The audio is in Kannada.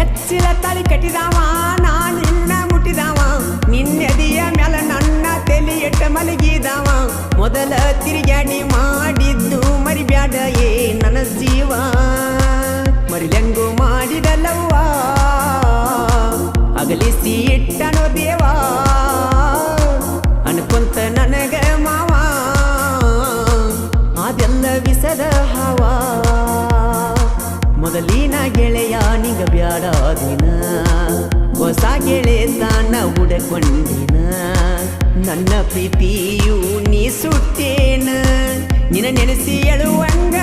ಮೆಚ್ಚಿಲ ತಳಿ ಕಟ್ಟಿದವ ನಾನಿನ್ನ ಮುಟ್ಟಿದವ ನಿನ್ನೆದಿಯ ಮ್ಯಾಲ ನನ್ನ ತಲೆ ಎಟ್ಟ ಮಲಗಿದವ ಮೊದಲ ತಿರುಗಾಡಿ ಮಾಡಿದ್ದು ಮರಿಬ್ಯಾಡ ಏ ನನ್ನ ಜೀವ ಮರಿಲೆಂಗು ಮಾಡಿದಲ್ಲವ್ವ ಅಗಲಿಸಿ ಇಟ್ಟನೋ ದೇವ ಅನ್ಕೊಂತ ನನಗ ಮಾವ ಅದೆಲ್ಲ ವಿಸದ ಹವ ಮೊದಲಿನ ಗೆಳೆಯ ನಿಗ ಬ್ಯಾಡ ದಿನ ಹೊಸ ಗೆಳೆತನ ಹುಡಕೊಂಡಿನ ನನ್ನ ಪ್ರೀತಿಯು ನೀ ಸುತ್ತೇನ ನಿನ್ನ ನೆನೆಸಿ ಎಳುವಂಗ